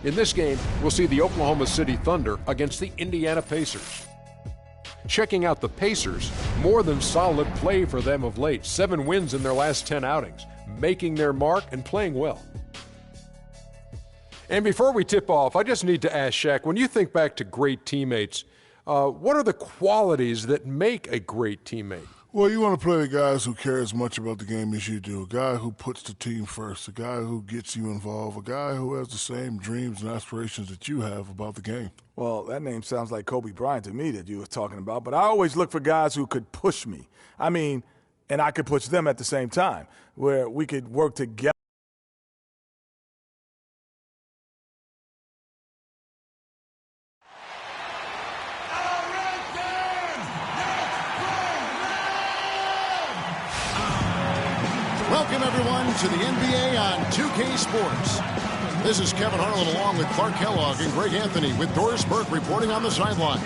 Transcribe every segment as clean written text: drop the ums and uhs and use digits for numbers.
In this game, we'll see the Oklahoma City Thunder against the Indiana Pacers. Checking out the Pacers, more than solid play for them of late. 7 wins in their last 10 outings, making their mark and playing well. And before we tip off, I just need to ask Shaq, when you think back to great teammates, what are the qualities that make a great teammate? Well, you want to play with guys who care as much about the game as you do, a guy who puts the team first, a guy who gets you involved, a guy who has the same dreams and aspirations that you have about the game. Well, that name sounds like Kobe Bryant to me that you were talking about, but I always look for guys who could push me. I mean, and I could push them at the same time, where we could work together. Welcome, everyone, to the NBA on 2K Sports. This is Kevin Harlan along with Clark Kellogg and Greg Anthony with Doris Burke reporting on the sidelines.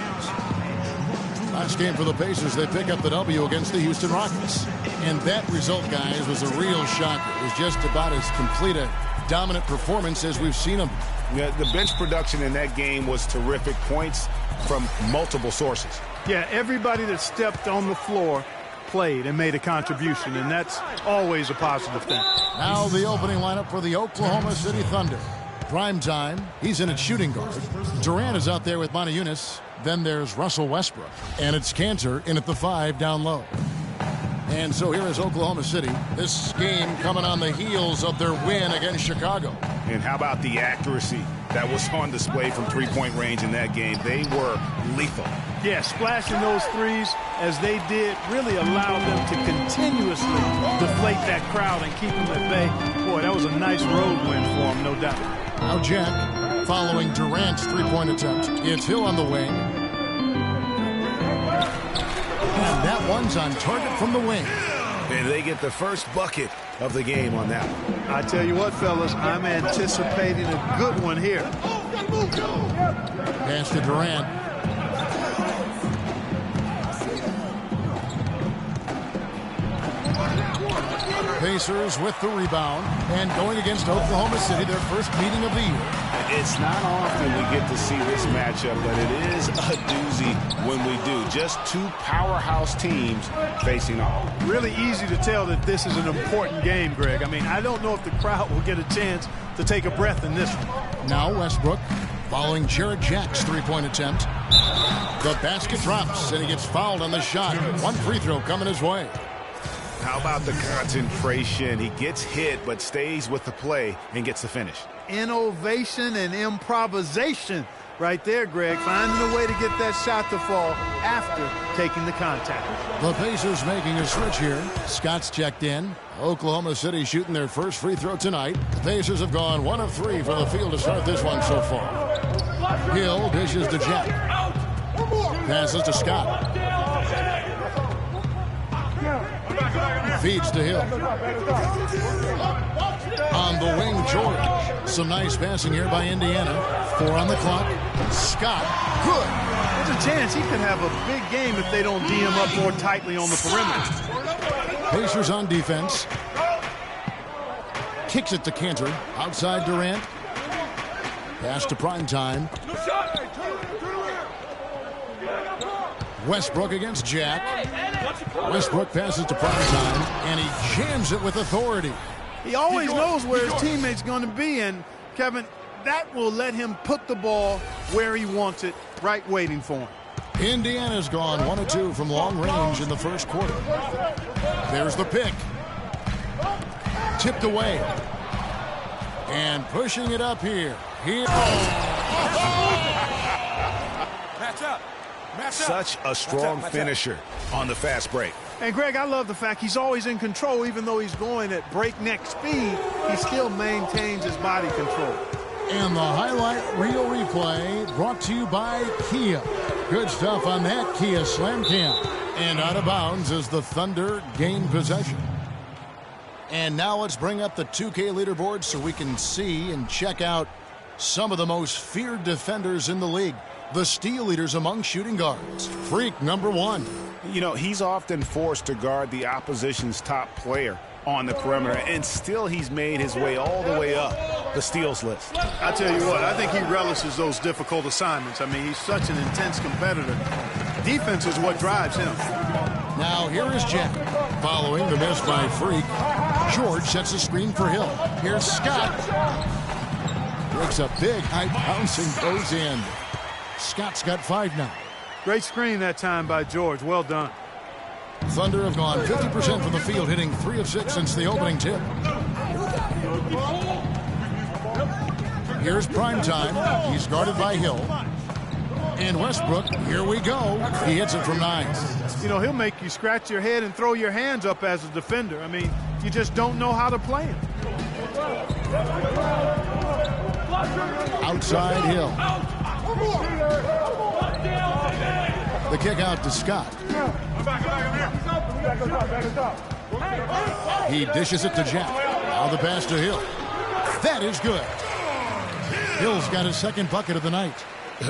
Last game for the Pacers, they pick up the W against the Houston Rockets. And that result, guys, was a real shocker. It was just about as complete a dominant performance as we've seen them. Yeah, the bench production in that game was terrific. Points from multiple sources. Yeah, everybody that stepped on the floor played and made a contribution, and that's always a positive thing. Now the opening lineup for the Oklahoma City Thunder. Prime time, he's in at shooting guard. Durant is out there with Motiejunas. Then there's Russell Westbrook. And it's Cantor in at the 5 down low. And so here is Oklahoma City. This game coming on the heels of their win against Chicago. And how about the accuracy that was on display from three-point range in that game? They were lethal. Yeah, splashing those threes as they did really allowed them to continuously deflate that crowd and keep them at bay. Boy, that was a nice road win for them, no doubt. Now Jack following Durant's three-point attempt. It's Hill on the wing. And that one's on target from the wing. And they get the first bucket of the game on that one. I tell you what, fellas, I'm anticipating a good one here. Pass to Durant. Pacers with the rebound and going against Oklahoma City, their first meeting of the year. It's not often we get to see this matchup, but it is a doozy when we do. Just two powerhouse teams facing off. Really easy to tell that this is an important game, Greg. I mean, I don't know if the crowd will get a chance to take a breath in this one. Now Westbrook following Jarrett Jack's three-point attempt. The basket drops, and he gets fouled on the shot. One free throw coming his way. How about the concentration? He gets hit, but stays with the play and gets the finish. Innovation and improvisation right there, Greg. Finding a way to get that shot to fall after taking the contact. The Pacers making a switch here. Scott's checked in. Oklahoma City shooting their first free throw tonight. The Pacers have gone 1 of 3 from the field to start this one so far. Hill dishes to Jack. Passes to Scott. Feeds to Hill. On the wing, George. Some nice passing here by Indiana. 4 on the clock. Scott, good. There's a chance he could have a big game if they don't D him up more tightly on the perimeter. Pacers on defense. Kicks it to Cantor. Outside Durant. Pass to Primetime. Westbrook against Jack. Westbrook passes to Primetime, and he jams it with authority. He always knows where his teammate's going to be, and, Kevin, that will let him put the ball where he wants it, right waiting for him. Indiana's gone 1 of 2 from long range in the first quarter. There's the pick. Tipped away. And pushing it up here. Match up. Such a strong finisher on the fast break. And, Greg, I love the fact he's always in control. Even though he's going at breakneck speed, he still maintains his body control. And the highlight reel replay brought to you by Kia. Good stuff on that Kia Slam Cam. And out of bounds as the Thunder gain possession. And now let's bring up the 2K leaderboard so we can see and check out some of the most feared defenders in the league. The steal leaders among shooting guards. Freak number 1. You know, he's often forced to guard the opposition's top player on the perimeter, and still he's made his way all the way up the steals list. I tell you what, I think he relishes those difficult assignments. I mean, he's such an intense competitor. Defense is what drives him. Now here is Jack. Following the miss by Freak, George sets a screen for Hill. Here's Scott. Breaks a big high bounce and goes in. Scott's got 5 now. Great screen that time by George. Well done. Thunder have gone 50% from the field, hitting 3 of 6 since the opening tip. Here's prime time. He's guarded by Hill. And Westbrook, here we go. He hits it from 9. You know, he'll make you scratch your head and throw your hands up as a defender. I mean, you just don't know how to play him. Outside Hill. The kick out to Scott. He dishes it to Jack. Now the pass to Hill. That is good. Hill's got his second bucket of the night.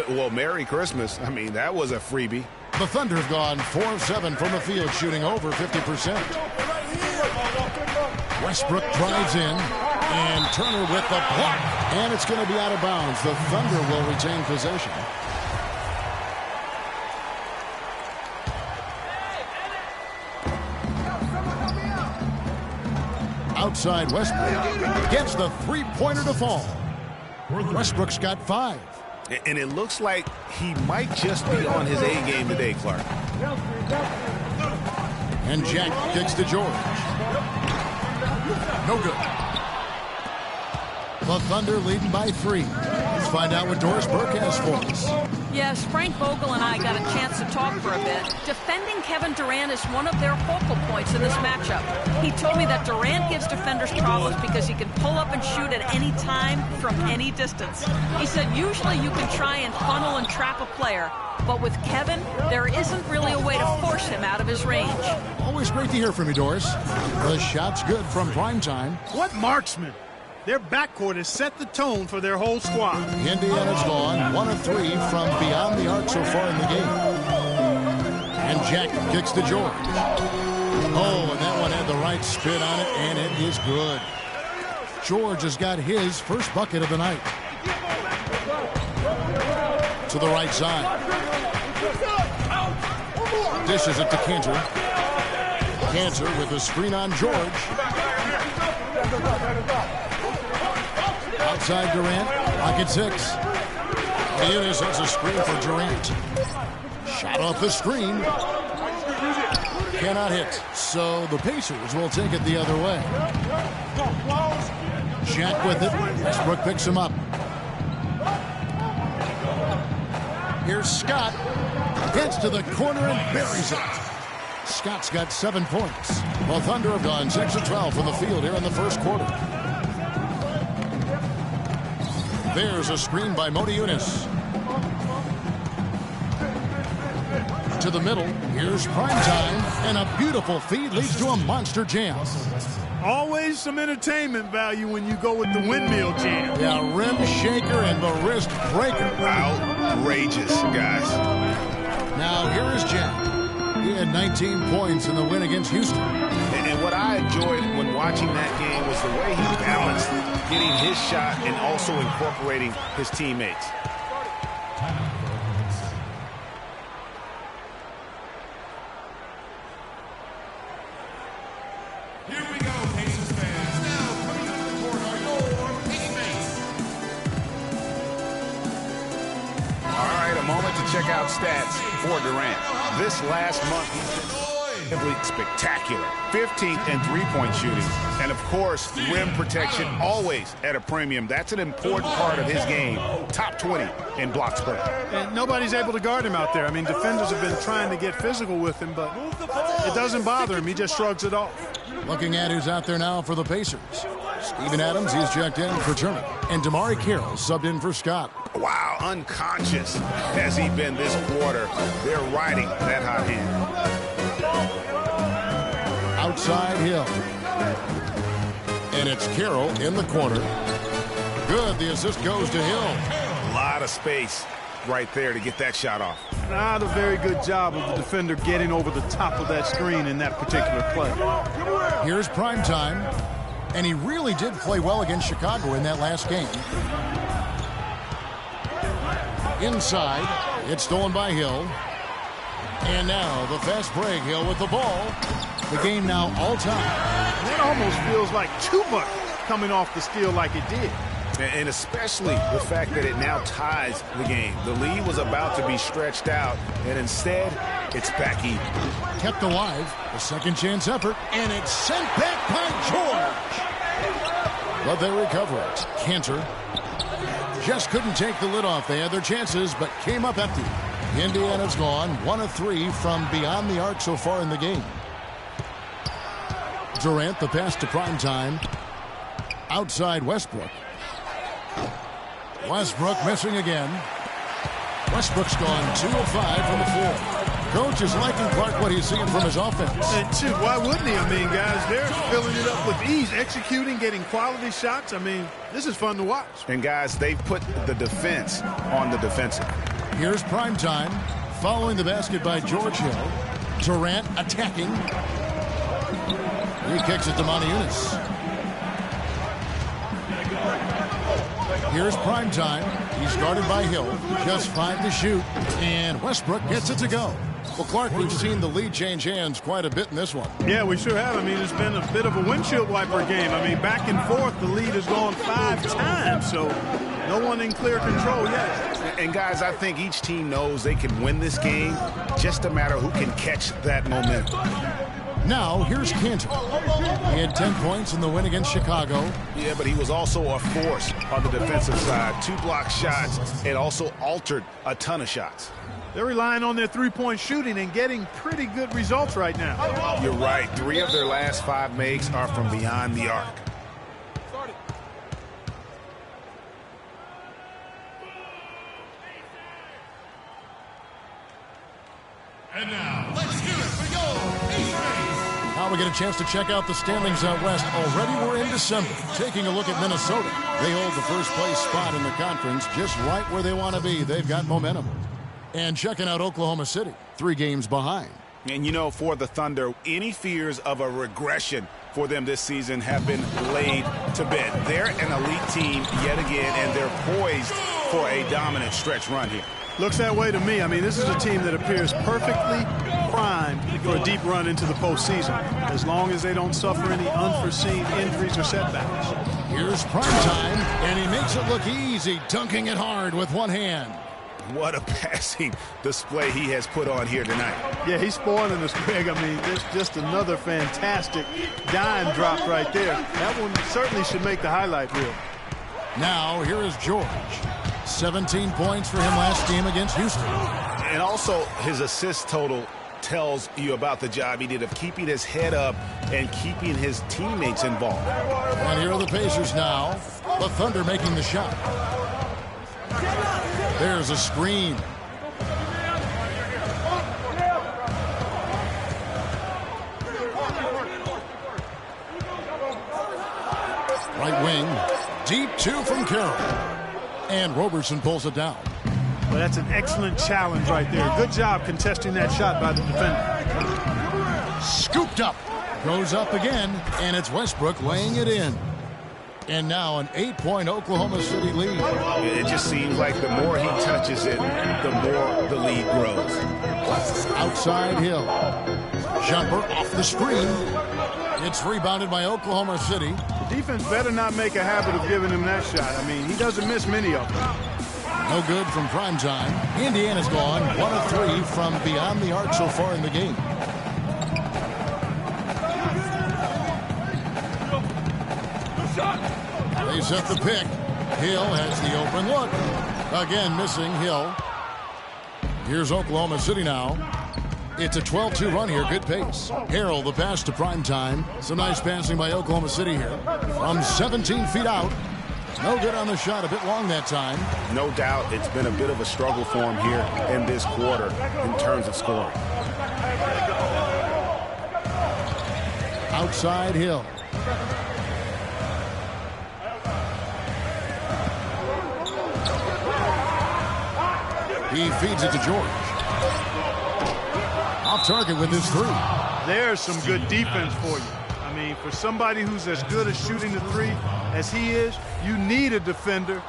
Well, Merry Christmas. I mean, that was a freebie. The Thunder have gone 4 of 7 from the field, shooting over 50%. Westbrook drives in, and Turner with the block. And it's going to be out of bounds. The Thunder will retain possession. Outside Westbrook gets the three-pointer to fall. Westbrook's got 5. And it looks like he might just be on his A game today, Clark. And Jack kicks to George. No good. The Thunder leading by 3. Let's find out what Doris Burke has for us. Yes, Frank Vogel and I got a chance to talk for a bit. Defending Kevin Durant is one of their focal points in this matchup. He told me that Durant gives defenders problems because he can pull up and shoot at any time from any distance. He said usually you can try and funnel and trap a player, but with Kevin, there isn't really a way to force him out of his range. Always great to hear from you, Doris. The shot's good from primetime. What marksman? Their backcourt has set the tone for their whole squad. Indiana's gone 1 of 3 from beyond the arc so far in the game. And Jack kicks to George. Oh, and that one had the right spin on it, and it is good. George has got his first bucket of the night. To the right side. Dishes it to Cantor. Cantor with a screen on George. Outside Durant, pocket 6. Unis has a screen for Durant. Shot off the screen. Cannot hit. So the Pacers will take it the other way. Jack with it. Westbrook picks him up. Here's Scott. Gets to the corner and buries it. Scott's got 7 points. The Thunder have gone 6 of 12 from the field here in the first quarter. There's a screen by Modi Unis. To the middle. Here's prime time. And a beautiful feed leads to a monster jam. Always some entertainment value when you go with the windmill jam. Yeah, rim shaker and the wrist breaker. Outrageous, guys. Now here is Jack. He had 19 points in the win against Houston. And what I enjoyed when watching that game was the way he balanced getting his shot and also incorporating his teammates. Here we go, Pacers fans. Now coming to the court are your teammates. All right, a moment to check out stats for Durant. This last month, he's been simply spectacular. 15th in three-point shooting. And, of course, rim protection always at a premium. That's an important part of his game. Top 20 in blocks per. And nobody's able to guard him out there. I mean, defenders have been trying to get physical with him, but it doesn't bother him. He just shrugs it off. Looking at who's out there now for the Pacers. Steven Adams, he's checked in for Turner. And Damari Carroll subbed in for Scott. Wow, unconscious has he been this quarter. They're riding that hot hand. Outside Hill. And it's Carroll in the corner. Good, the assist goes to Hill. A lot of space right there to get that shot off. Not a very good job of the defender getting over the top of that screen in that particular play. Here's prime time. And he really did play well against Chicago in that last game. Inside, it's stolen by Hill. And now the fast break, Hill with the ball. The game now all time. That almost feels like too much coming off the steal like it did. And especially the fact that it now ties the game. The lead was about to be stretched out, and instead, it's back even. Kept alive, a second chance effort, and it's sent back by George. But they recover it. Cantor just couldn't take the lid off. They had their chances, but came up empty. Indiana's gone 1 of 3 from beyond the arc so far in the game. Durant, the pass to Primetime. Outside Westbrook. Westbrook missing again. Westbrook's gone 2 of 5 from the floor. Coach is liking Clark what he's seeing from his offense. And shoot, why wouldn't he? I mean, guys, they're filling it up with ease, executing, getting quality shots. I mean, this is fun to watch. And guys, they've put the defense on the defensive. Here's Primetime, following the basket by George Hill. Durant attacking. He kicks it to Moniunas. Here's Primetime. He's guarded by Hill. Just 5 to shoot. And Westbrook gets it to go. Well, Clark, we've seen the lead change hands quite a bit in this one. Yeah, we sure have. I mean, it's been a bit of a windshield wiper game. I mean, back and forth, the lead has gone 5 times, so no one in clear control yet. And, guys, I think each team knows they can win this game, just a matter who can catch that momentum. Now, here's Cantor. He had 10 points in the win against Chicago. Yeah, but he was also a force on the defensive side. 2 block shots and also altered a ton of shots. They're relying on their three-point shooting and getting pretty good results right now. You're right. 3 of their last 5 makes are from beyond the arc. And now, let's hear it for your Pacers. Now we get a chance to check out the standings out west. Already we're in December. Taking a look at Minnesota. They hold the first place spot in the conference just right where they want to be. They've got momentum. And checking out Oklahoma City, 3 games behind. And, you know, for the Thunder, any fears of a regression for them this season have been laid to bed. They're an elite team yet again, and they're poised for a dominant stretch run here. Looks that way to me. I mean, this is a team that appears perfectly primed for a deep run into the postseason, as long as they don't suffer any unforeseen injuries or setbacks. Here's Primetime, and he makes it look easy, dunking it hard with one hand. What a passing display he has put on here tonight. Yeah, he's spoiling us, Greg. I mean, this just another fantastic dime drop right there. That one certainly should make the highlight reel. Now, here is George. 17 points for him last game against Houston. And also, his assist total tells you about the job he did of keeping his head up and keeping his teammates involved. And here are the Pacers now. The Thunder making the shot. There's a screen. Right wing. Deep 2 from Carroll. And Roberson pulls it down. Well, that's an excellent challenge right there. Good job contesting that shot by the defender. Scooped up. Goes up again, and it's Westbrook laying it in. And now an 8-point Oklahoma City lead. It just seems like the more he touches it, the more the lead grows. Outside Hill. Jumper off the screen. It's rebounded by Oklahoma City. The defense better not make a habit of giving him that shot. I mean, he doesn't miss many of them. No good from Primetime. Indiana's gone 1 of 3 from beyond the arc so far in the game. They set the pick. Hill has the open look. Again, missing Hill. Here's Oklahoma City now. It's a 12-2 run here. Good pace. Harrell, the pass to Primetime. Some nice passing by Oklahoma City here. From 17 feet out. No good on the shot. A bit long that time. No doubt it's been a bit of a struggle for him here in this quarter in terms of scoring. Outside Hill. He feeds it to George. Off target with his 3. There's some good defense for you. I mean, for somebody who's as good at shooting the three as he is, you need a defender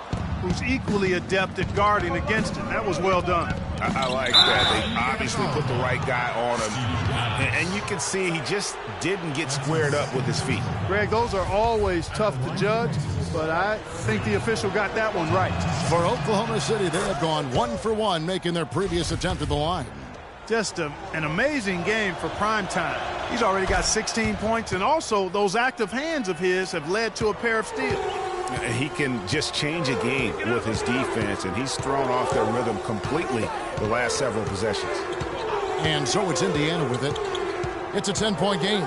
who's equally adept at guarding against it. That was well done. I like that. They obviously put the right guy on him. And you can see he just didn't get squared up with his feet. Greg, those are always tough to judge, but I think the official got that one right. For Oklahoma City, they have gone 1 for 1, making their previous attempt at the line. Just an amazing game for prime time. He's already got 16 points, and also those active hands of his have led to a pair of steals. He can just change a game with his defense, and he's thrown off their rhythm completely the last several possessions. And so it's Indiana with it. It's a 10-point game.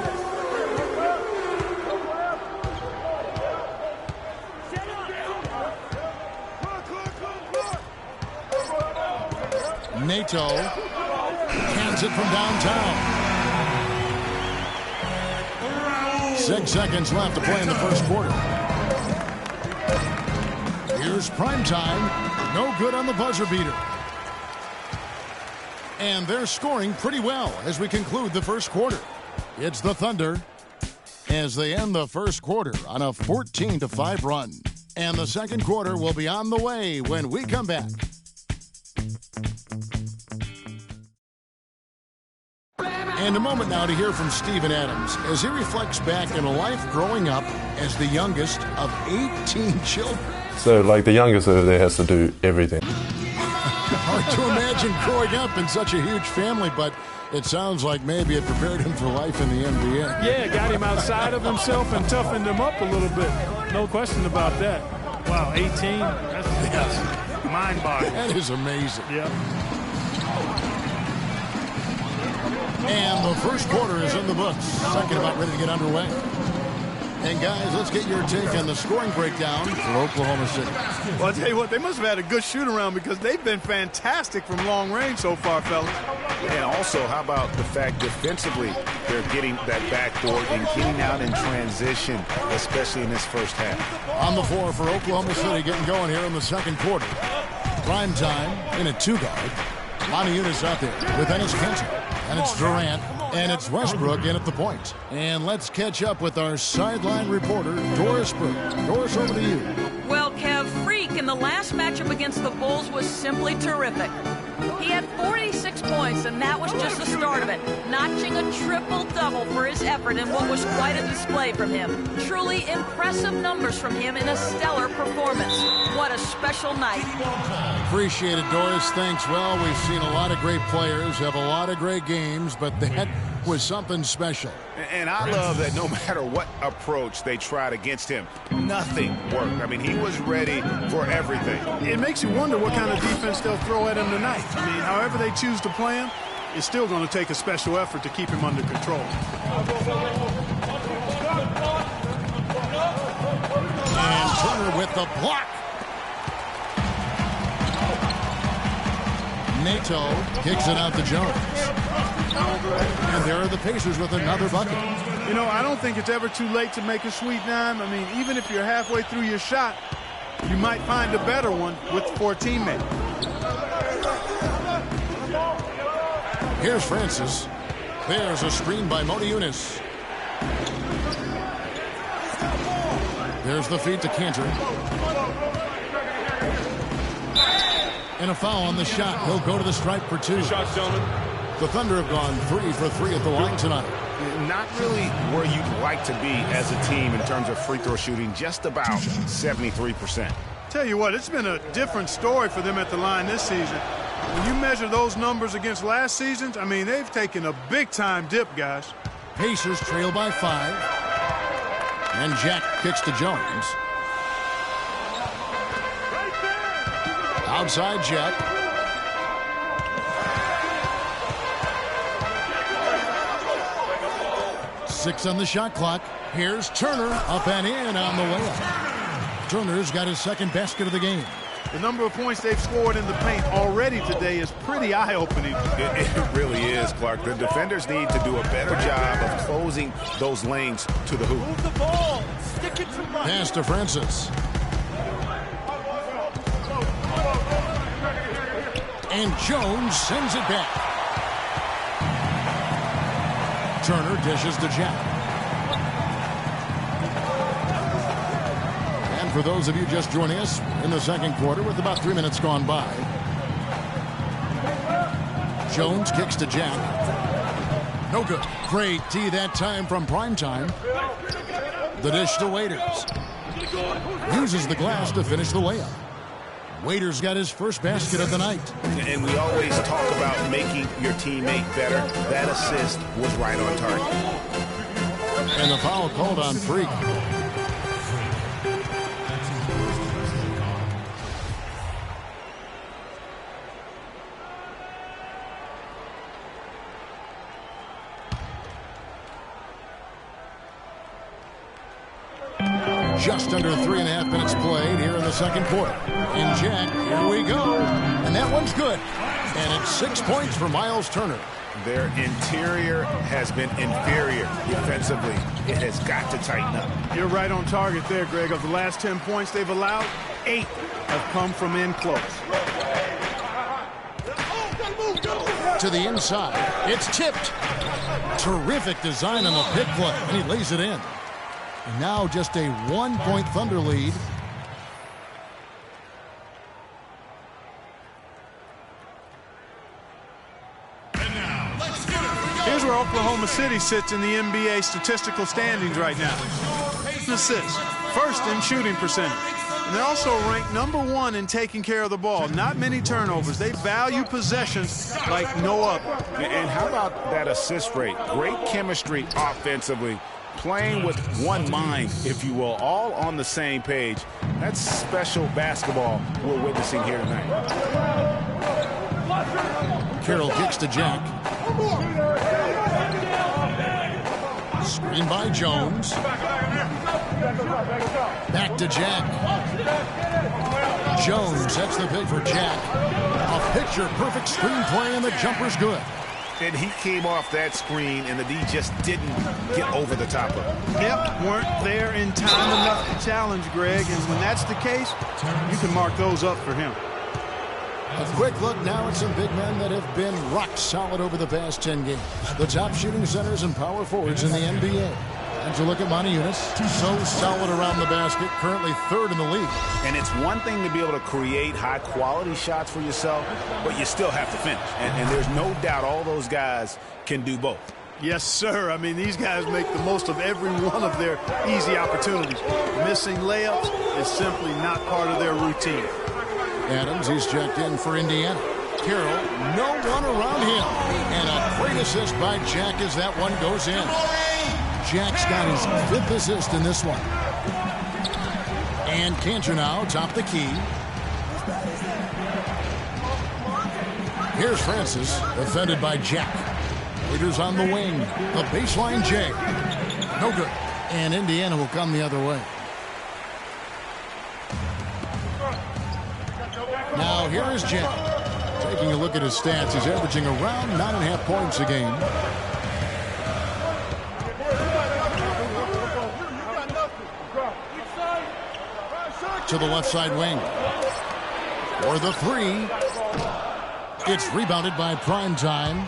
Nato cans it from downtown. 6 seconds left to play in the first quarter. Here's Primetime. No good on the buzzer beater. And they're scoring pretty well as we conclude the first quarter. It's the Thunder as they end the first quarter on a 14-5 run. And the second quarter will be on the way when we come back. And a moment now to hear from Steven Adams as he reflects back on a life growing up as the youngest of 18 children. So, like, the youngest over there has to do everything. Hard to imagine growing up in such a huge family, but it sounds like maybe it prepared him for life in the NBA. Yeah, got him outside of himself and toughened him up a little bit. No question about that. Wow, 18? That's mind-boggling. That is amazing. Yeah. And the first quarter is in the books. Second about ready to get underway. And guys, let's get your take on the scoring breakdown for Oklahoma City. Well, I'll tell you what, they must have had a good shoot-around because they've been fantastic from long range so far, fellas. And also, how about the fact defensively they're getting that backboard and getting out in transition, especially in this first half. On the floor for Oklahoma City, getting going here in the second quarter. Prime time in a two-guard. Moniunas out there with Enes Kanter. And it's Durant. And it's Westbrook in at the point. And let's catch up with our sideline reporter, Doris Burke. Doris, over to you. Well, Kev, Freak in the last matchup against the Bulls was simply terrific. He had 46 points, and that was just the start of it, notching a triple-double for his effort in what was quite a display from him. Truly impressive numbers from him in a stellar performance. What a special night. Appreciate it, Doris. Thanks. Well, we've seen a lot of great players have a lot of great games, but that was something special. And I love that no matter what approach they tried against him, nothing worked. I mean, he was ready for everything. It makes you wonder what kind of defense they'll throw at him tonight. I mean, however they choose to play him, it's still going to take a special effort to keep him under control. And Turner with the block. Nato kicks it out to Jones. And there are the Pacers with another bucket. You know, I don't think it's ever too late to make a sweet dime. I mean, even if you're halfway through your shot, you might find a better one for a teammate. Here's Francis. There's a screen by Moniunas. There's the feed to Kanter. And a foul on the shot. He'll go to the stripe for two. Shots, gentlemen. The Thunder have gone 3 for 3 at the line tonight. Not really where you'd like to be as a team in terms of free throw shooting, just about 73%. Tell you what, it's been a different story for them at the line this season. When you measure those numbers against last season's, I mean, they've taken a big-time dip, guys. Pacers trail by 5. And Jack kicks to Jones. Outside Jet. Six on the shot clock. Here's Turner up and in on the way up. Turner's got his second basket of the game. The number of points they've scored in the paint already today is pretty eye-opening. It really is, Clark. The defenders need to do a better job of closing those lanes to the hoop. Move the ball. Stick it to right. Pass to Francis. And Jones sends it back. Turner dishes to Jack. And for those of you just joining us in the second quarter with about 3 minutes gone by. Jones kicks to Jack. No good. Great D that time from Primetime. The dish to Waiters. Uses the glass to finish the layup. Waiters got his first basket of the night. And we always talk about making your teammate better. That assist was right on target. And the foul called on Freak. Just under 3.5 minutes played here in the second quarter. And Jack, here we go. And that one's good. And it's 6 points for Miles Turner. Their interior has been inferior defensively. It has got to tighten up. You're right on target there, Greg. Of the last 10 points they've allowed, 8 have come from in close. To the inside. It's tipped. Terrific design on the pick play. And he lays it in. And now just a 1-point Thunder lead. Here's where Oklahoma City sits in the NBA statistical standings right now. Assists, first in shooting percentage. And they're also ranked #1 in taking care of the ball. Not many turnovers. They value possessions like no other. And how about that assist rate? Great chemistry offensively. Playing with one mind, if you will, all on the same page. That's special basketball we're witnessing here tonight. Carroll kicks to Jack. Screen by Jones. Back to Jack. Jones sets the pick for Jack. A picture-perfect screenplay, and the jumper's good. And he came off that screen, and the D just didn't get over the top of it. Yep, weren't there in time enough to challenge Greg, and when that's the case, you can mark those up for him. A quick look now at some big men that have been rock solid over the past 10 games. The top shooting centers and power forwards in the NBA. And to look at Monty Eunice, so solid around the basket, currently 3rd in the league. And it's one thing to be able to create high-quality shots for yourself, but you still have to finish. And there's no doubt all those guys can do both. Yes, sir. I mean, these guys make the most of every one of their easy opportunities. Missing layups is simply not part of their routine. Adams, he's checked in for Indiana. Carroll, no one around him. And a great assist by Jack as that one goes in. Jack's got his 5th assist in this one. And Cantor now top the key. Here's Francis, defended by Jack. Waiters on the wing. The baseline J. No good. And Indiana will come the other way. Now here is Jack. Taking a look at his stats, he's averaging around 9.5 points a game. To the left side wing. For the 3. It's rebounded by Primetime.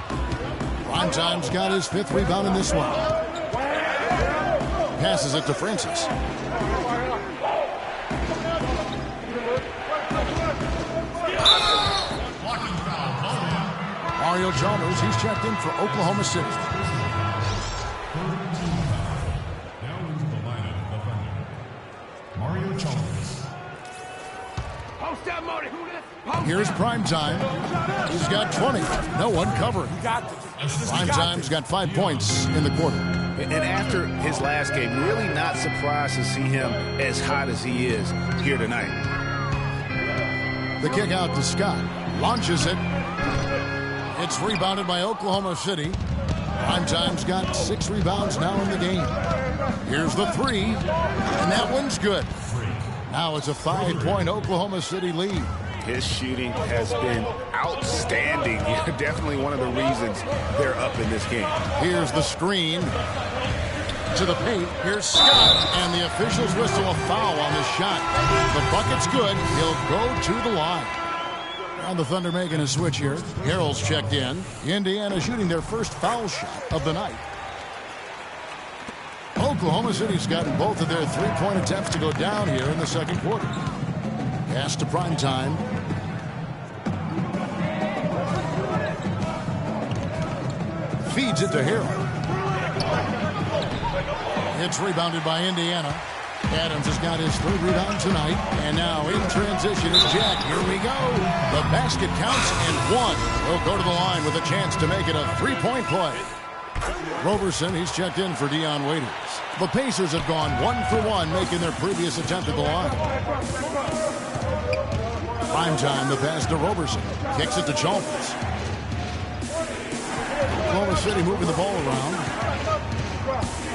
Primetime's got his 5th rebound in this one. Passes it to Francis. Mario Chalmers, he's checked in for Oklahoma City. Now into the lineup, the Thunder. Mario Chalmers. Here's Primetime. He's got 20. No one covered. Primetime's got 5 points in the quarter. And after his last game, really not surprised to see him as hot as he is here tonight. The kick out to Scott. Launches it. It's rebounded by Oklahoma City. Primetime's got 6 rebounds now in the game. Here's the 3. And that one's good. Now it's a 5-point Oklahoma City lead. His shooting has been outstanding. Definitely one of the reasons they're up in this game. Here's the screen. To the paint. Here's Scott. And the officials whistle a foul on this shot. The bucket's good. He'll go to the line. And the Thunder making a switch here. Harrell's checked in. Indiana shooting their first foul shot of the night. Oh, Oklahoma City's gotten both of their three-point attempts to go down here in the second quarter. Pass to Primetime. Feeds it to Harrell. It's rebounded by Indiana. Adams has got his third rebound tonight. And now in transition is Jack. Here we go. The basket counts and one. He'll go to the line with a chance to make it a three-point play. Roberson, he's checked in for Dion Waiters. The Pacers have gone 1-for-1, making their previous attempt at the line. Primetime, the pass to Roberson. Kicks it to Chalmers. Oklahoma City moving the ball around.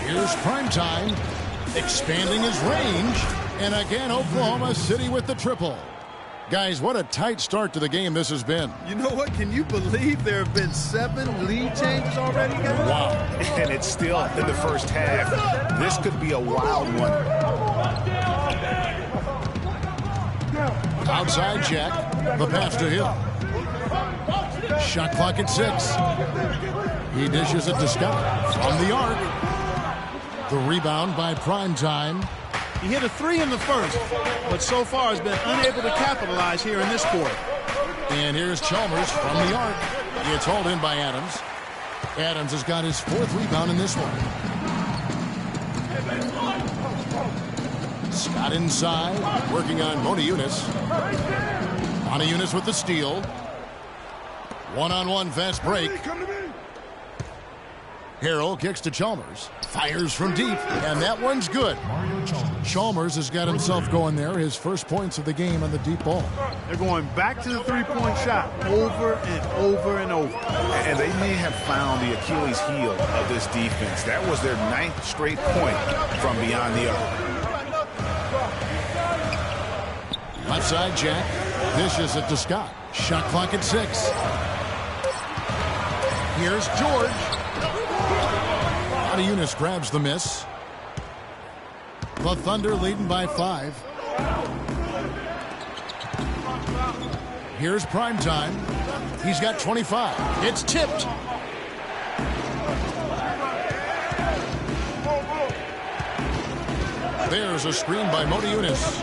Here's Primetime, expanding his range. And again, Oklahoma City with the triple. Guys, what a tight start to the game this has been. You know what? Can you believe there have been 7 lead changes already, guys? Wow. And it's still in the first half. This could be a wild one. Outside Jack. The pass to Hill. Shot clock at 6. He dishes it to Scott from the arc. The rebound by Primetime. He hit a 3 in the first, but so far has been unable to capitalize here in this quarter. And here's Chalmers from the arc. It's hauled in by Adams. Adams has got his 4th rebound in this one. Scott inside, working on Motiejunas. Motiejunas with the steal. One-on-one fast break. Harrell kicks to Chalmers. Fires from deep, and that one's good. Chalmers has got himself going there. His first points of the game on the deep ball. They're going back to the three-point shot over and over and over. And they may have found the Achilles heel of this defense. That was their 9th straight point from beyond the arc. Left side, Jack. Dishes it to Scott. Shot clock at 6. Here's George. Motiejunas grabs the miss. The Thunder leading by 5. Here's Primetime. He's got 25. It's tipped. There's a screen by Motiejunas.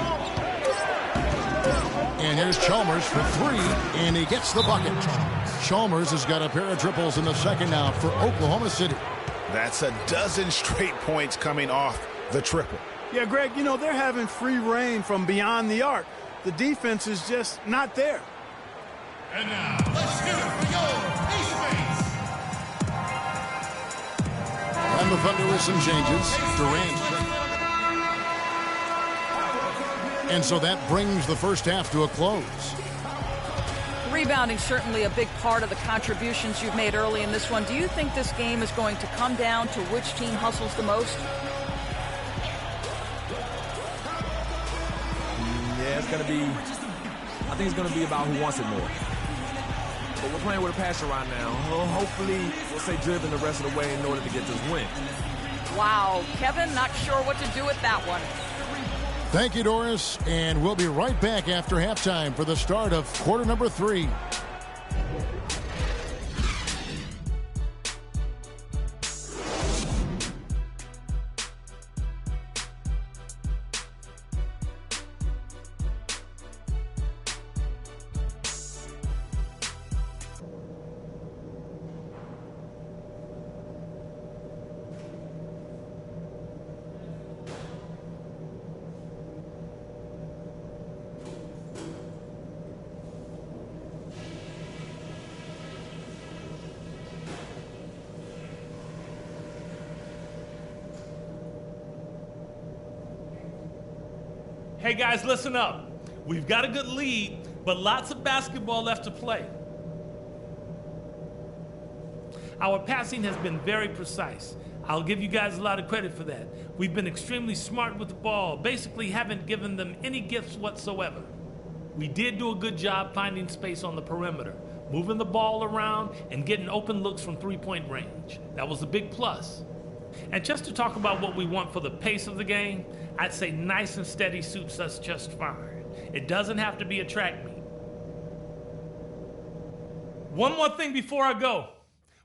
And here's Chalmers for 3, and he gets the bucket. Chalmers has got a pair of triples in the second now for Oklahoma City. That's a dozen straight points coming off the triple. Yeah, Greg, you know, they're having free reign from beyond the arc. The defense is just not there. And now, let's hear it for your Pacers. And the Thunder with some changes. Durant. And so that brings the first half to a close. Rebounding certainly a big part of the contributions you've made early in this one. Do you think this game is going to come down to which team hustles the most? Yeah, it's going to be, I think it's going to be about who wants it more. But we're playing with a passion right now. Hopefully, we'll stay driven the rest of the way in order to get this win. Wow, Kevin, not sure what to do with that one. Thank you, Doris, and we'll be right back after halftime for the start of quarter number 3. Hey guys, listen up. We've got a good lead, but lots of basketball left to play. Our passing has been very precise. I'll give you guys a lot of credit for that. We've been extremely smart with the ball, basically haven't given them any gifts whatsoever. We did do a good job finding space on the perimeter, moving the ball around and getting open looks from three-point range. That was a big plus. And just to talk about what we want for the pace of the game, I'd say nice and steady suits us just fine. It doesn't have to be a track meet. One more thing before I go.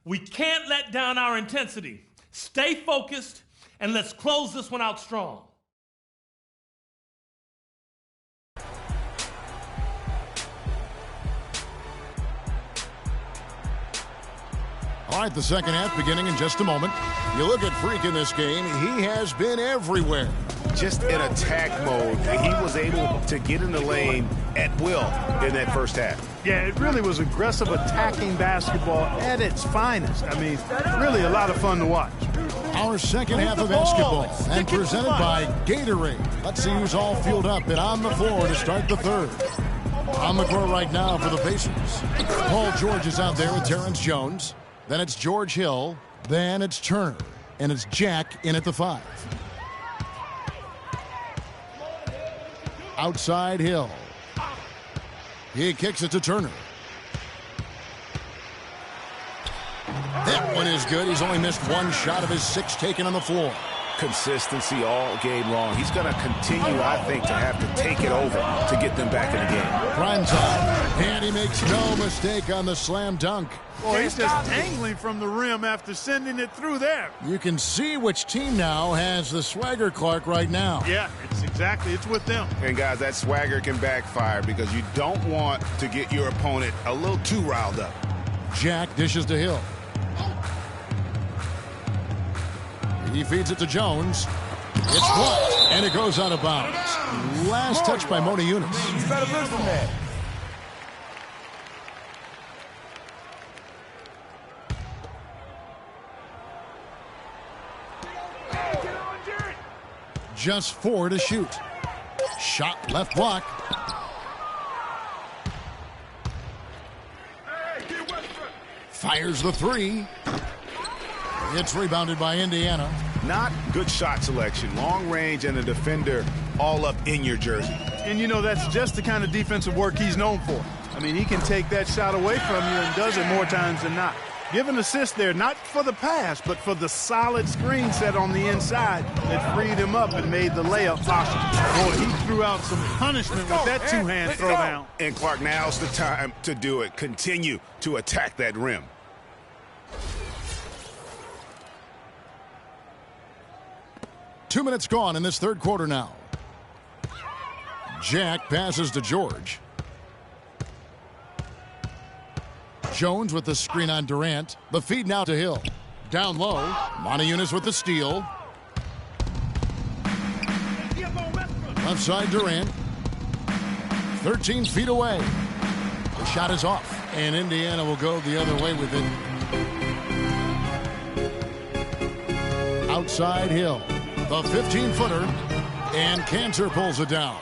We can't let down our intensity. Stay focused and let's close this one out strong. All right, the second half beginning in just a moment. You look at Freak in this game, he has been everywhere. Just in attack mode, he was able to get in the lane at will in that first half. Yeah, it really was aggressive attacking basketball at its finest. I mean, really a lot of fun to watch. Our second half of basketball, and presented by Gatorade. Let's see who's all fueled up and on the floor to start the third. On the court right now for the Pacers. Paul George is out there with Terrence Jones. Then it's George Hill. Then it's Turner. And it's Jack in at the 5. Outside Hill. He kicks it to Turner. That one is good. He's only missed one shot of his 6 taken on the floor. Consistency all game long. He's going to continue, I think, to have to take it over to get them back in the game. Prime time. And he makes no mistake on the slam dunk. Well, he's just angling from the rim after sending it through there. You can see which team now has the swagger Clark right now. Yeah, it's with them. And guys, that swagger can backfire because you don't want to get your opponent a little too riled up. Jack dishes to Hill. He feeds it to Jones. It's blocked, and it goes out of bounds. Last touch by Mona Eunice. He's better than that. Just 4 to shoot. Shot left block. Fires the 3. It's rebounded by Indiana. Not good shot selection. Long range and a defender all up in your jersey. And, you know, that's just the kind of defensive work he's known for. I mean, he can take that shot away from you and does it more times than not. Give an assist there, not for the pass, but for the solid screen set on the inside that freed him up and made the layup possible. Boy, he threw out some punishment with that two-hand throwdown. And Clark, now's the time to do it. Continue to attack that rim. Two minutes gone in this third quarter now. Jack passes to George. Jones with the screen on Durant. The feed now to Hill. Down low. Mona Eunice with the steal. Left side Durant. 13 feet away. The shot is off. And Indiana will go the other way with it. Outside Hill. The 15-footer. And Cantor pulls it down.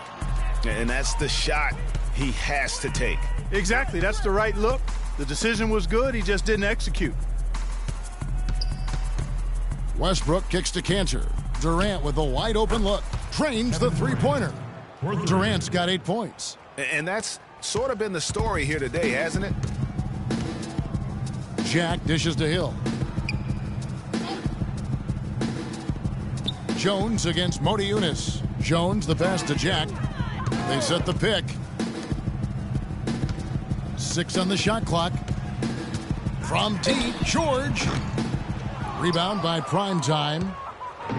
And that's the shot he has to take. Exactly. That's the right look. The decision was good. He just didn't execute. Westbrook kicks to Cantor. Durant with a wide open look. Trains the three-pointer. Durant's got 8 points. And that's sort of been the story here today, hasn't it? Jack dishes to Hill. Jones against Mona Eunice. Jones the pass to Jack. They set the pick. 6 on the shot clock. From deep, George. Rebound by Primetime.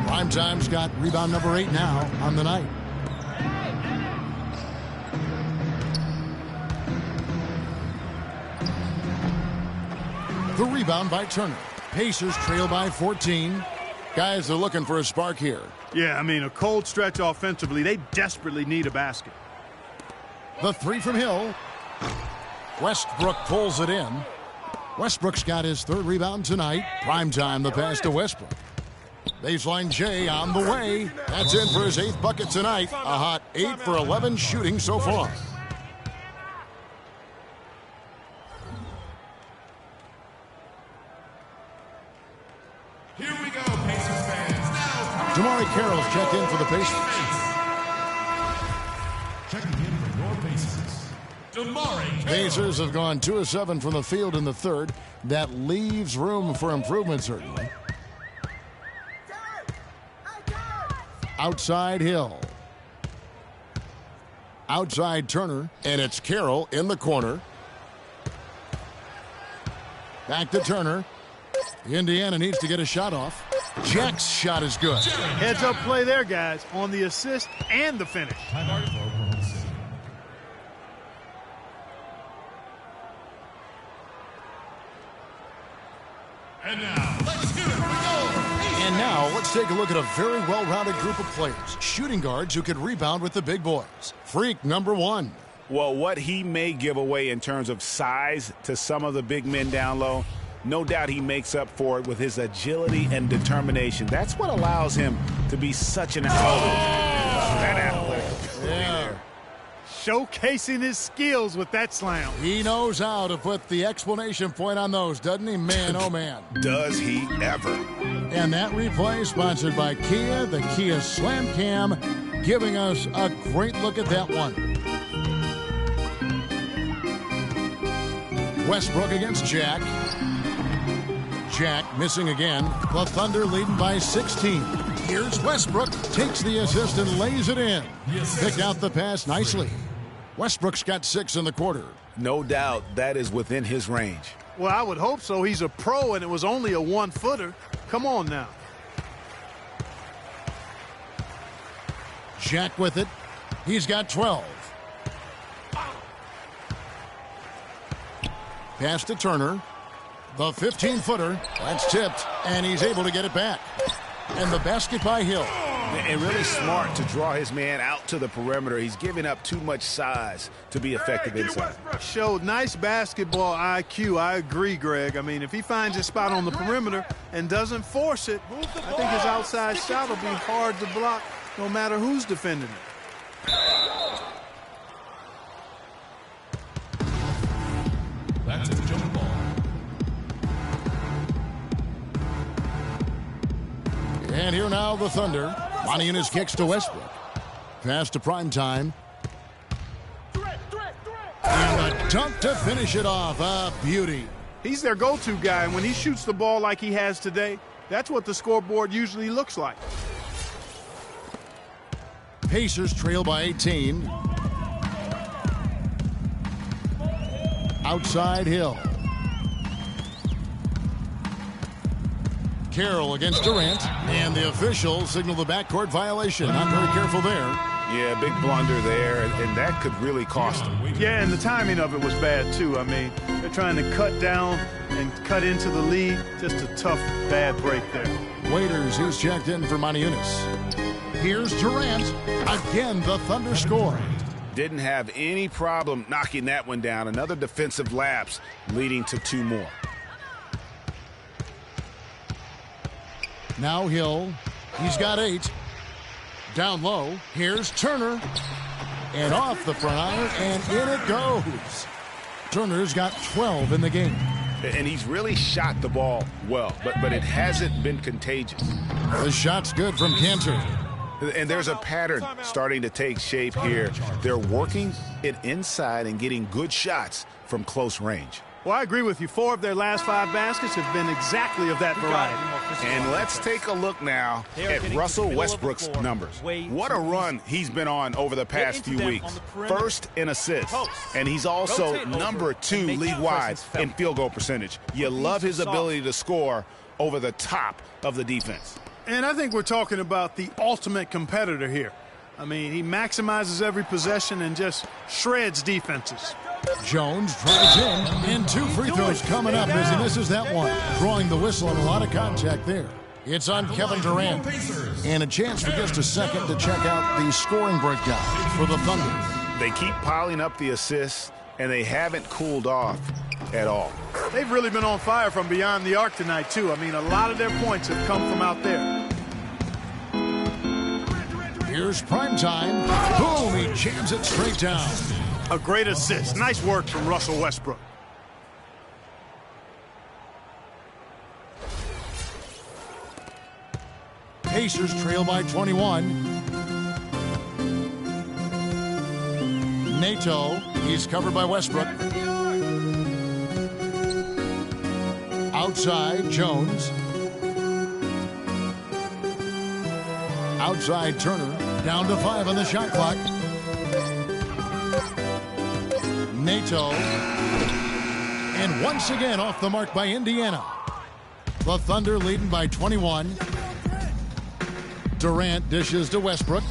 Primetime's got rebound number 8 now on the night. The rebound by Turner. Pacers trail by 14. Guys, they're looking for a spark here. Yeah, I mean, a cold stretch offensively. They desperately need a basket. The 3 from Hill. Westbrook pulls it in. Westbrook's got his 3rd rebound tonight. Primetime, the pass to Westbrook. Baseline J on the way. That's in for his 8th bucket tonight. A hot 8 for 11 shooting so far. Here we go, Pacers fans. Now, Damari Carroll's checked in for the Pacers. checking in for your Pacers, Damari Carroll. Pacers have gone 2 of 7 from the field in the third. That leaves room for improvement, certainly. Outside Hill. Outside Turner. And it's Carroll in the corner. Back to Turner. Indiana needs to get a shot off. Jack's shot is good. Heads-up play there, guys, on the assist and the finish. And now, let's get it. And now, let's take a look at a very well-rounded group of players. Shooting guards who could rebound with the big boys. Freak number 1. Well, what he may give away in terms of size to some of the big men down low, no doubt he makes up for it with his agility and determination. That's what allows him to be such an athletic. Yeah. Showcasing his skills with that slam. He knows how to put the exclamation point on those, doesn't he? Man, oh man. Does he ever? And that replay sponsored by Kia, the Kia Slam Cam, giving us a great look at that one. Westbrook against Jack. Jack missing again. The Thunder leading by 16. Here's Westbrook. Takes the assist and lays it in. Picked out the pass nicely. Westbrook's got 6 in the quarter. No doubt that is within his range. Well, I would hope so. He's a pro, and it was only a 1-footer. Come on now. Jack with it. He's got 12. Pass to Turner. The 15-footer. That's tipped, and he's able to get it back. And the basket by Hill. And really smart to draw his man out to the perimeter. He's giving up too much size to be effective inside. Showed nice basketball IQ. I agree, Greg. I mean, if he finds his spot on the perimeter and doesn't force it, I think his outside shot will be hard to block no matter who's defending it. That's a jump ball. And here now the Thunder. Moniunas kicks to Westbrook. Pass to Primetime. And a dunk to finish it off. A beauty. He's their go-to guy, and when he shoots the ball like he has today, that's what the scoreboard usually looks like. Pacers trail by 18. Outside Hill. Carroll against Durant, and the officials signal the backcourt violation. Not very careful there. Yeah, big blunder there, and that could really cost him. Yeah, and the timing of it was bad, too. I mean, they're trying to cut down and cut into the lead. Just a tough, bad break there. Waiters, who's checked in for Moniunas. Here's Durant. Again, the Thunder score. Didn't have any problem knocking that one down. Another defensive lapse leading to 2 more. Now Hill. He's got 8. Down low. Here's Turner. And off the front iron, and in it goes. Turner's got 12 in the game. And he's really shot the ball well, but it hasn't been contagious. The shot's good from Cantor. And there's a pattern starting to take shape here. They're working it inside and getting good shots from close range. Well, I agree with you. 4 of their last 5 baskets have been exactly of that variety. And let's take a look now at Russell Westbrook's numbers. What a run he's been on over the past few weeks. First in assists, and he's also number 2 league-wide in field goal percentage. You love his ability to score over the top of the defense. And I think we're talking about the ultimate competitor here. I mean, he maximizes every possession and just shreds defenses. Jones drives in, and 2 free throws coming up as he misses that one. Drawing the whistle and a lot of contact there. It's on Kevin Durant. And a chance for just a second to check out the scoring breakdown for the Thunder. They keep piling up the assists, and they haven't cooled off at all. They've really been on fire from beyond the arc tonight, too. I mean, a lot of their points have come from out there. Here's Primetime. Boom, he jams it straight down. A great assist. Nice work from Russell Westbrook. Pacers trail by 21. Nato, he's covered by Westbrook. Outside, Jones. Outside, Turner. Down to 5 on the shot clock. Nato. And once again off the mark by Indiana. The Thunder leading by 21. Durant dishes to Westbrook.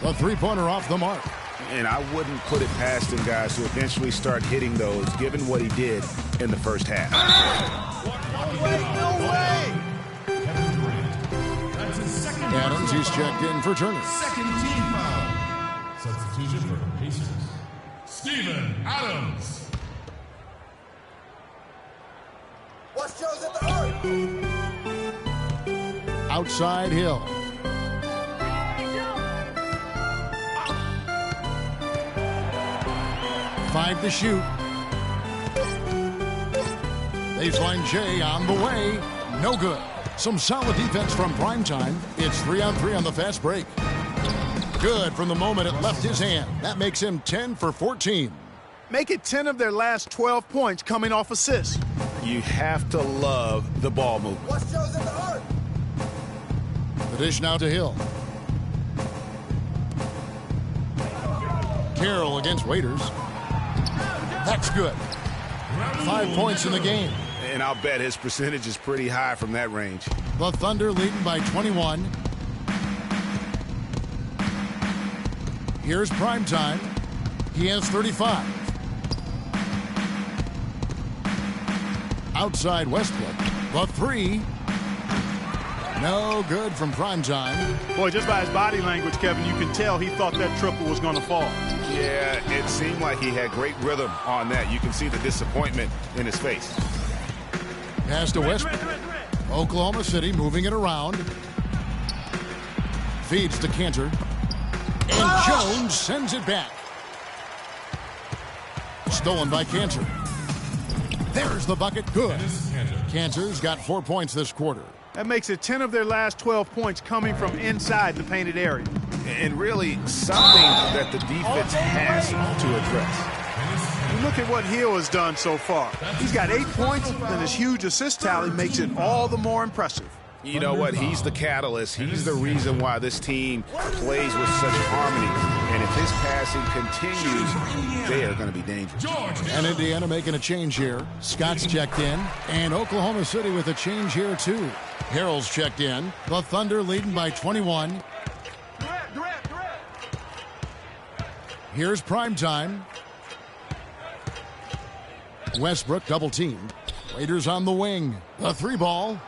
A three-pointer off the mark. And I wouldn't put it past him, guys, to eventually start hitting those, given what he did in the first half. No way! Adams, he's checked in for Turner. Second team foul. Substitution for the Pacers. Steven Adams. What shows at the arc? Outside Hill. Five to shoot. Baseline Jay on the way. No good. Some solid defense from Primetime. It's 3-on-3 on the fast break. Good from the moment it left his hand. That makes him 10 for 14. Make it 10 of their last 12 points coming off assists. You have to love the ball movement. What shows at the arc? The dish now to Hill. Carroll against Waiters. That's good. 5 points in the game. And I'll bet his percentage is pretty high from that range. The Thunder leading by 21. Here's Primetime. He has 35. Outside Westbrook. The three. No good from Primetime. Boy, just by his body language, Kevin, you can tell he thought that triple was going to fall. Yeah, it seemed like he had great rhythm on that. You can see the disappointment in his face. Pass to Westbrook. Oklahoma City moving it around. Feeds to Cantor. And Jones sends it back. Stolen by Cantor. There's the bucket. Good. Cantor's got 4 points this quarter. That makes it 10 of their last 12 points coming from inside the painted area. And really something that the defense has to address. You look at what Hill has done so far. He's got 8 points, and his huge assist tally makes it all the more impressive. You know what? He's the catalyst. He's the reason why this team plays with such harmony. And if his passing continues, they are going to be dangerous. And Indiana making a change here. Scott's checked in. And Oklahoma City with a change here, too. Harrell's checked in. The Thunder leading by 21. Here's Primetime. Westbrook double team. Raiders on the wing. The three ball.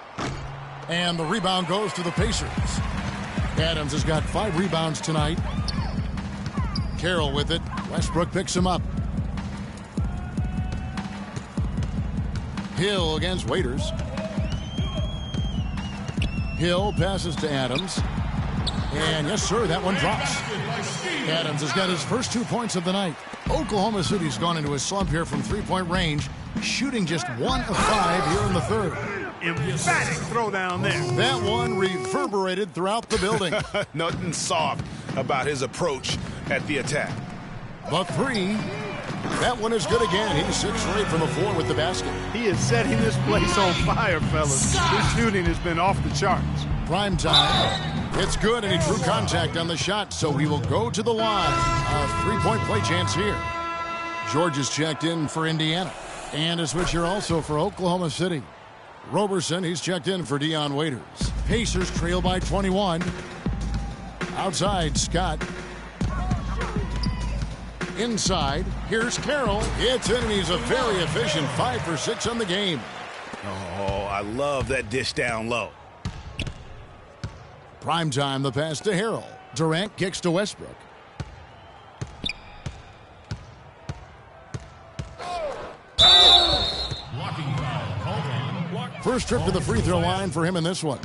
And the rebound goes to the Pacers. Adams has got 5 rebounds tonight. Carroll with it. Westbrook picks him up. Hill against Waiters. Hill passes to Adams. And yes, sir, that one drops. Adams has got his first 2 points of the night. Oklahoma City's gone into a slump here from three-point range, shooting just 1 of 5 here in the third. Emphatic throw down there. That one reverberated throughout the building. Nothing soft about his approach at the attack. The three. That one is good again. He's 6 straight from the floor with the basket. He is setting this place on fire, fellas. His shooting has been off the charts. Primetime. It's good, and he drew contact on the shot, so he will go to the line. A 3-point play chance here. George is checked in for Indiana. And a switch here also for Oklahoma City. Roberson, he's checked in for Dion Waiters. Pacers trail by 21. Outside, Scott. Inside, here's Carroll. It's in, and he's a very efficient 5 for 6 on the game. Oh, I love that dish down low. Primetime, the pass to Harrell. Durant kicks to Westbrook. First trip to the free throw line for him in this one.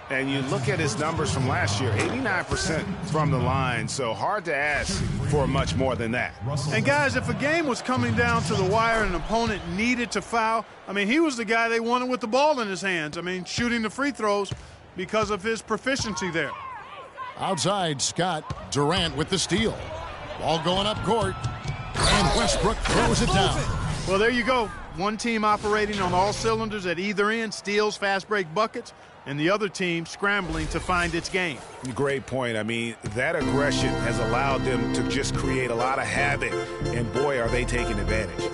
And you look at his numbers from last year, 89% from the line, so hard to ask for much more than that. And guys, if a game was coming down to the wire and an opponent needed to foul, I mean, he was the guy they wanted with the ball in his hands. I mean, shooting the free throws because of his proficiency there. Outside, Scott. Durant with the steal. Ball going up court. And Westbrook throws it down. Well, there you go. One team operating on all cylinders at either end, steals, fast break buckets, and the other team scrambling to find its game. Great point. I mean, that aggression has allowed them to just create a lot of havoc, and boy, are they taking advantage.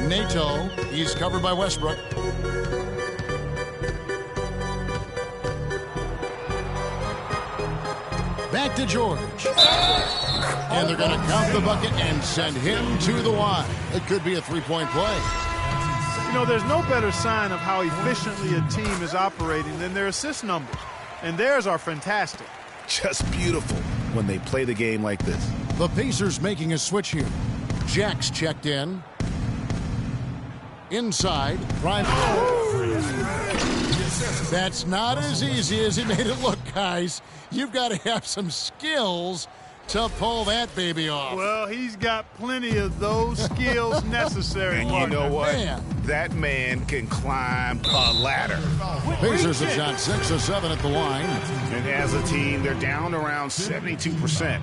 Nato, he's covered by Westbrook. Back to George. And they're going to count the bucket and send him to the line. It could be a three-point play. You know, there's no better sign of how efficiently a team is operating than their assist numbers. And theirs are fantastic. Just beautiful when they play the game like this. The Pacers making a switch here. Jack's checked in. Inside. Prime. That's not as easy as he made it look, guys. You've got to have some skills to pull that baby off. Well, he's got plenty of those skills necessary. And you know what? Man. That man can climb a ladder. Pacers have shot 6 of 7 at the line. And as a team, they're down around 72%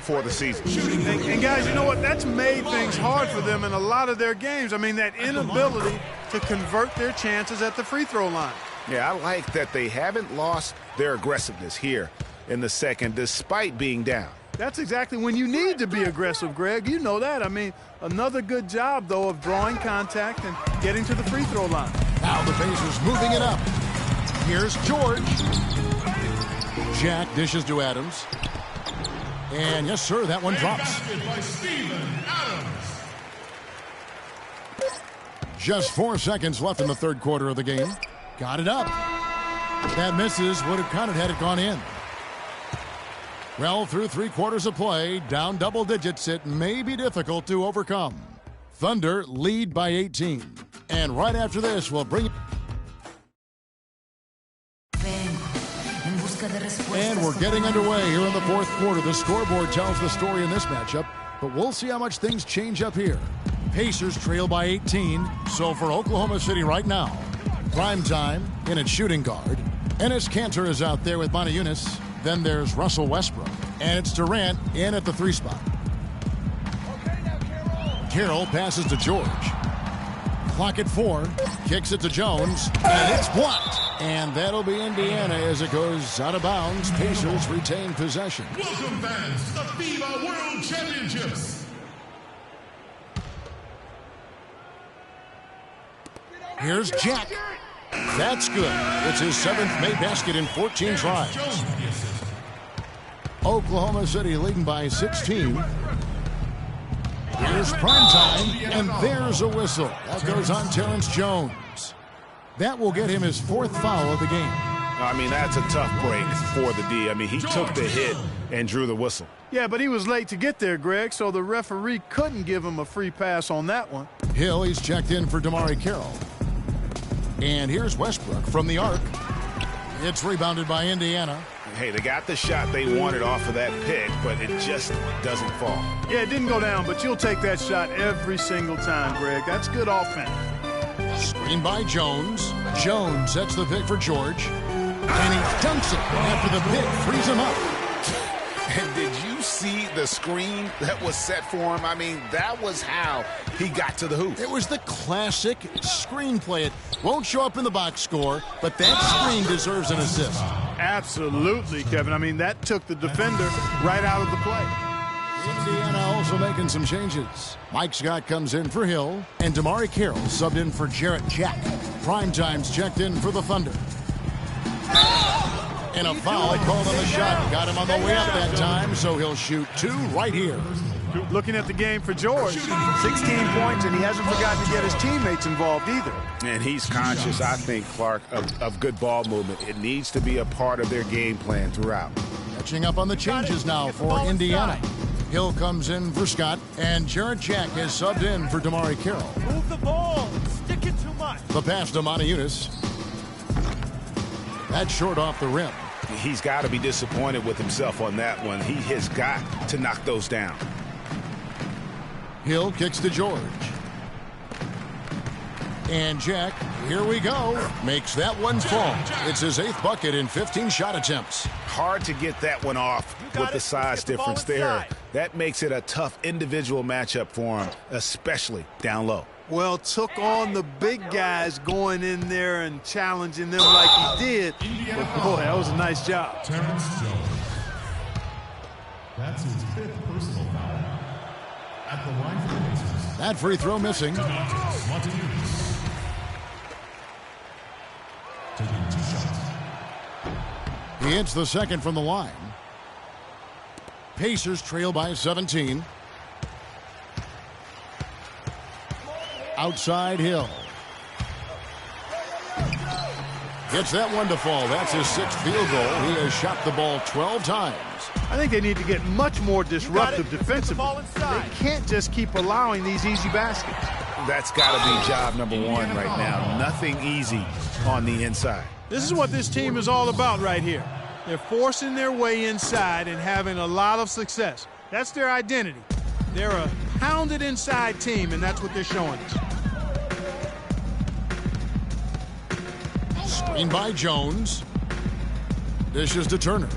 for the season. And guys, you know what? That's made things hard for them in a lot of their games. I mean, that inability to convert their chances at the free throw line. Yeah, I like that they haven't lost their aggressiveness here in the second, despite being down. That's exactly when you need to be aggressive, Greg. You know that. I mean, another good job, though, of drawing contact and getting to the free throw line. Now the Pacers moving it up. Here's George. Jack dishes to Adams. And yes, sir, that one drops. By Steven Adams. Just 4 seconds left in the third quarter of the game. Got it up. That misses. Would have counted had it gone in. Well, through 3 quarters of play, down double digits, it may be difficult to overcome. Thunder lead by 18. And right after this, we'll bring... And we're getting underway here in the fourth quarter. The scoreboard tells the story in this matchup, but we'll see how much things change up here. Pacers trail by 18, so for Oklahoma City right now, prime time in at shooting guard. Enes Kanter is out there with Motiejunas. Then there's Russell Westbrook. And it's Durant in at the 3 spot. Carroll passes to George. Clock at 4. Kicks it to Jones. And it's blocked. And that'll be Indiana as it goes out of bounds. Pacers retain possession. Welcome, fans, to the FIBA World Championships. Here's Jack. That's good. It's his 7th made basket in 14 tries. Oklahoma City leading by 16. Here's prime time, and there's a whistle. That goes on Terrence Jones. That will get him his 4th foul of the game. I mean, that's a tough break for the D. I mean, he took the hit and drew the whistle. Yeah, but he was late to get there, Greg, so the referee couldn't give him a free pass on that one. Hill, he's checked in for DeMarre Carroll. And here's Westbrook from the arc. It's rebounded by Indiana. Hey, they got the shot they wanted off of that pick, but it just doesn't fall. Yeah, it didn't go down, but you'll take that shot every single time, Greg. That's good offense. Screen by Jones. Jones sets the pick for George. And he dunks it after the pick frees him up. And did you see the screen that was set for him? I mean, that was how he got to the hoop. It was the classic screenplay. It won't show up in the box score, but that screen deserves an assist. Absolutely, Kevin. I mean, that took the defender right out of the play. Indiana also making some changes. Mike Scott comes in for Hill, and DeMarre Carroll subbed in for Jarrett Jack. Primetime's checked in for the Thunder. And a foul called on the shot. Got him on the way up that time, so he'll shoot 2 right here. Looking at the game for George, 16 points, and he hasn't forgotten to get his teammates involved either. And he's conscious, I think, Clark, of good ball movement. It needs to be a part of their game plan throughout. Catching up on the changes now for Indiana. Hill comes in for Scott, and Jarrett Jack has subbed in for DeMarre Carroll. Move the ball. Stick it too much. The pass to Motiejunas. That's short off the rim. He's got to be disappointed with himself on that one. He has got to knock those down. Hill kicks to George. And Jack, here we go, makes that one fall. It's his 8th bucket in 15 shot attempts. Hard to get that one off with the size difference there. That makes it a tough individual matchup for him, especially down low. Well, took on the big guys going in there and challenging them like he did. But boy, that was a nice job. Terrence Jones. That's his 5th personal foul. At the line for the Pacers. That free throw missing. Motiejunas. Taking 2 shots. He hits the second from the line. Pacers trail by 17. Outside Hill. Gets that one to fall. That's his 6th field goal. He has shot the ball 12 times. I think they need to get much more disruptive defensively. They can't just keep allowing these easy baskets. That's got to be job number one right now. Nothing easy on the inside. This is what this team is all about right here. They're forcing their way inside and having a lot of success. That's their identity. They're a pounded inside team, and that's what they're showing us. Screen by Jones. Dishes to Turner.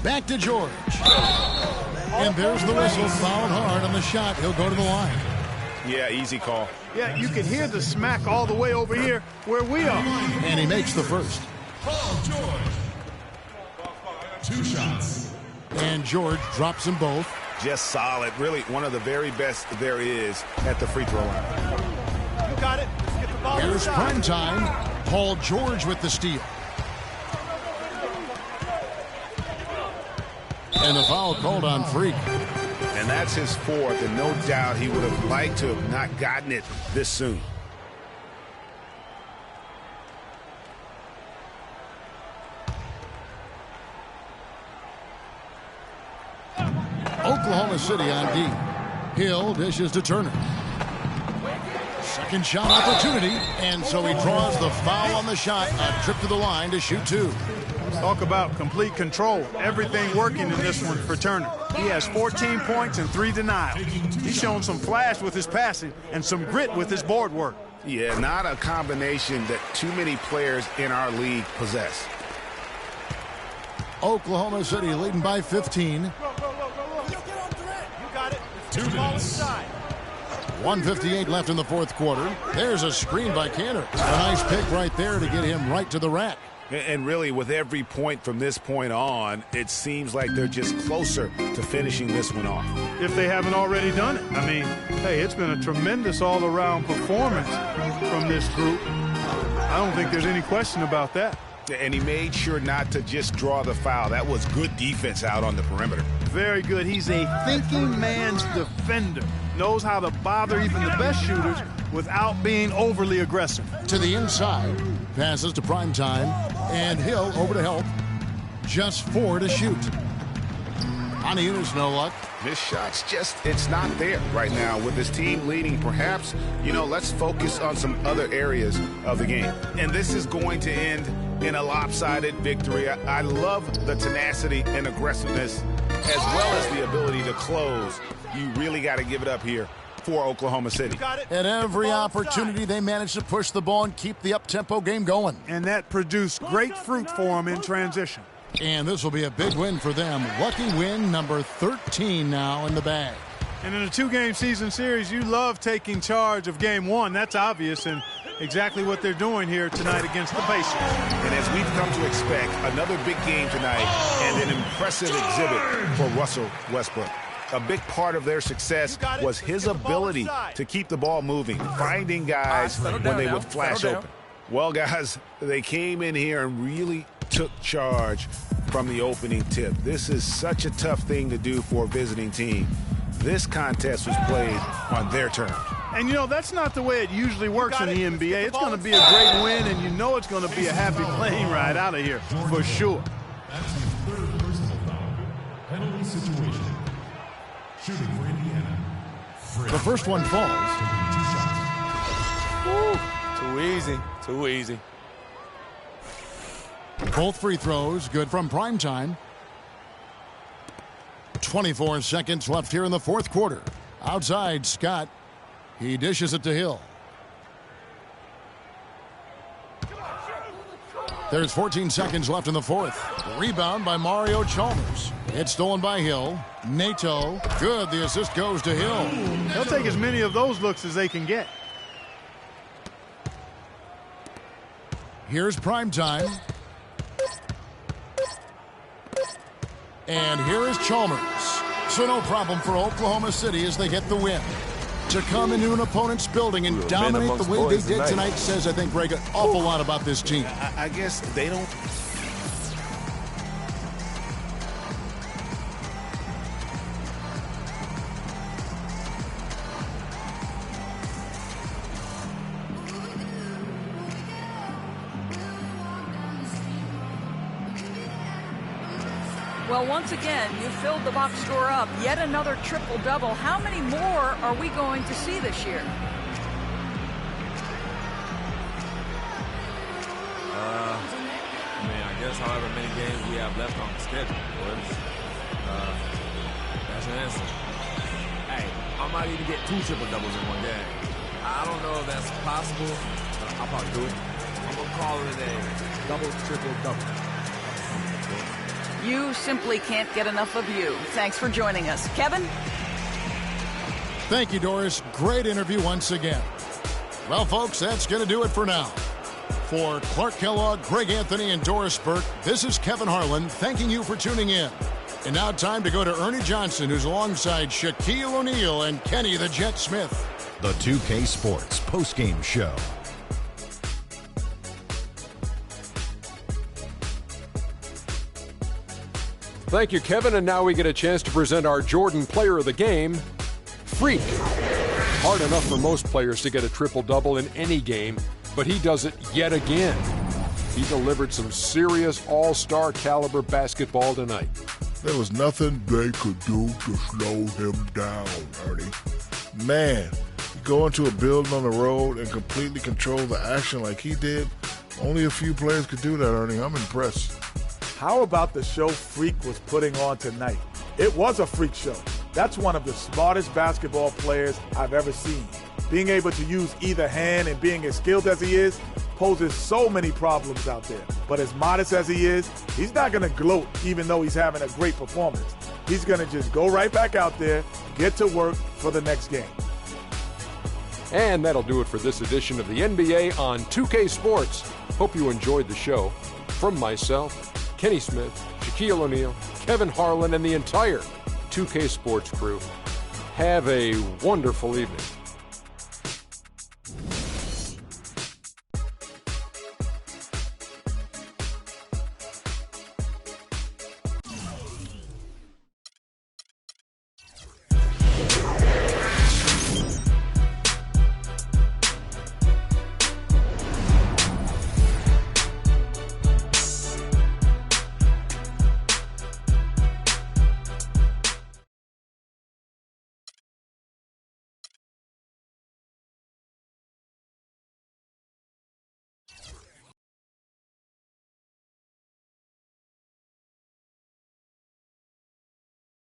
Back to George. And there's the whistle. Fouled hard on the shot. He'll go to the line. Yeah, easy call. Yeah, you can hear the smack all the way over here where we are. And he makes the first. Paul George. 2 shots. And George drops them both. Just solid. Really one of the very best there is at the free throw line. You got it. Let's get the ball Here's inside. prime time. Paul George with the steal. And the foul called on Freak. And that's his 4th, and no doubt he would have liked to have not gotten it this soon. Oklahoma City on D. Hill dishes to Turner. Second shot opportunity, and so he draws the foul on the shot. A trip to the line to shoot 2. Talk about complete control. Everything working in this one for Turner. He has 14 points and 3 denials. He's shown some flash with his passing and some grit with his board work. Yeah, not a combination that too many players in our league possess. Oklahoma City leading by 15. You got it. Let's get 2 the ball minutes. inside. 1:58 left in the 4th quarter. There's a screen by Cantor. A nice pick right there to get him right to the rack. And really, with every point from this point on, it seems like they're just closer to finishing this one off. If they haven't already done it. I mean, hey, it's been a tremendous all-around performance from this group. I don't think there's any question about that. And he made sure not to just draw the foul. That was good defense out on the perimeter. Very good. He's a thinking man's defender. Knows how to bother even the best shooters without being overly aggressive. To the inside. Passes to Primetime. And Hill over to help. Just 4 to shoot. On the there's no luck. His shot's just, it's not there right now. With his team leading, perhaps, let's focus on some other areas of the game. And this is going to end in a lopsided victory. I love the tenacity and aggressiveness as well as the ability to close. You really got to give it up here for Oklahoma City. At every opportunity, they managed to push the ball and keep the up-tempo game going. And that produced great fruit for them in transition. And this will be a big win for them. Lucky win number 13 now in the bag. And in a 2-game season series, you love taking charge of game 1. That's obvious, and exactly what they're doing here tonight against the Pacers. And as we've come to expect, another big game tonight and an impressive exhibit for Russell Westbrook. A big part of their success was his ability to keep the ball moving, finding guys when they would flash open. Well, guys, they came in here and really took charge from the opening tip. This is such a tough thing to do for a visiting team. This contest was played on their terms. And, that's not the way it usually works in the NBA. It's going to be a great win, and it's going to be a happy plane ride out of here for sure. That's his 3rd personal foul. Penalty situation. Shooting for Indiana. The first one falls. 2 shots. Too easy. Too easy. Both free throws good from Primetime. 24 seconds left here in the 4th quarter. Outside, Scott. He dishes it to Hill. There's 14 seconds left in the 4th. Rebound by Mario Chalmers. It's stolen by Hill. Nato. Good. The assist goes to Hill. They'll take as many of those looks as they can get. Here's Primetime. And here is Chalmers. So no problem for Oklahoma City as they get the win. To come into an opponent's building and dominate the way they did tonight says, I think, Greg, an awful lot about this team. I guess they don't. Well, once again, you filled the box score up. Yet another triple-double. How many more are we going to see this year? I guess however many games we have left on the schedule. That's your answer. Hey, I might even get 2 triple-doubles in one game. I don't know if that's possible. I'll probably do it. I'm going to call it a double, triple-double. You simply can't get enough of you. Thanks for joining us. Kevin? Thank you, Doris. Great interview once again. Well, folks, that's going to do it for now. For Clark Kellogg, Greg Anthony, and Doris Burke, this is Kevin Harlan thanking you for tuning in. And now time to go to Ernie Johnson, who's alongside Shaquille O'Neal and Kenny the Jet Smith. The 2K Sports postgame show. Thank you, Kevin. And now we get a chance to present our Jordan Player of the Game, Freak. Hard enough for most players to get a triple-double in any game, but he does it yet again. He delivered some serious all-star caliber basketball tonight. There was nothing they could do to slow him down, Ernie. Man, you go into a building on the road and completely control the action like he did. Only a few players could do that, Ernie. I'm impressed. How about the show Freak was putting on tonight? It was a freak show. That's one of the smartest basketball players I've ever seen. Being able to use either hand and being as skilled as he is poses so many problems out there. But as modest as he is, he's not going to gloat even though he's having a great performance. He's going to just go right back out there, get to work for the next game. And that'll do it for this edition of the NBA on 2K Sports. Hope you enjoyed the show. From myself, Kenny Smith, Shaquille O'Neal, Kevin Harlan, and the entire 2K Sports crew. Have a wonderful evening.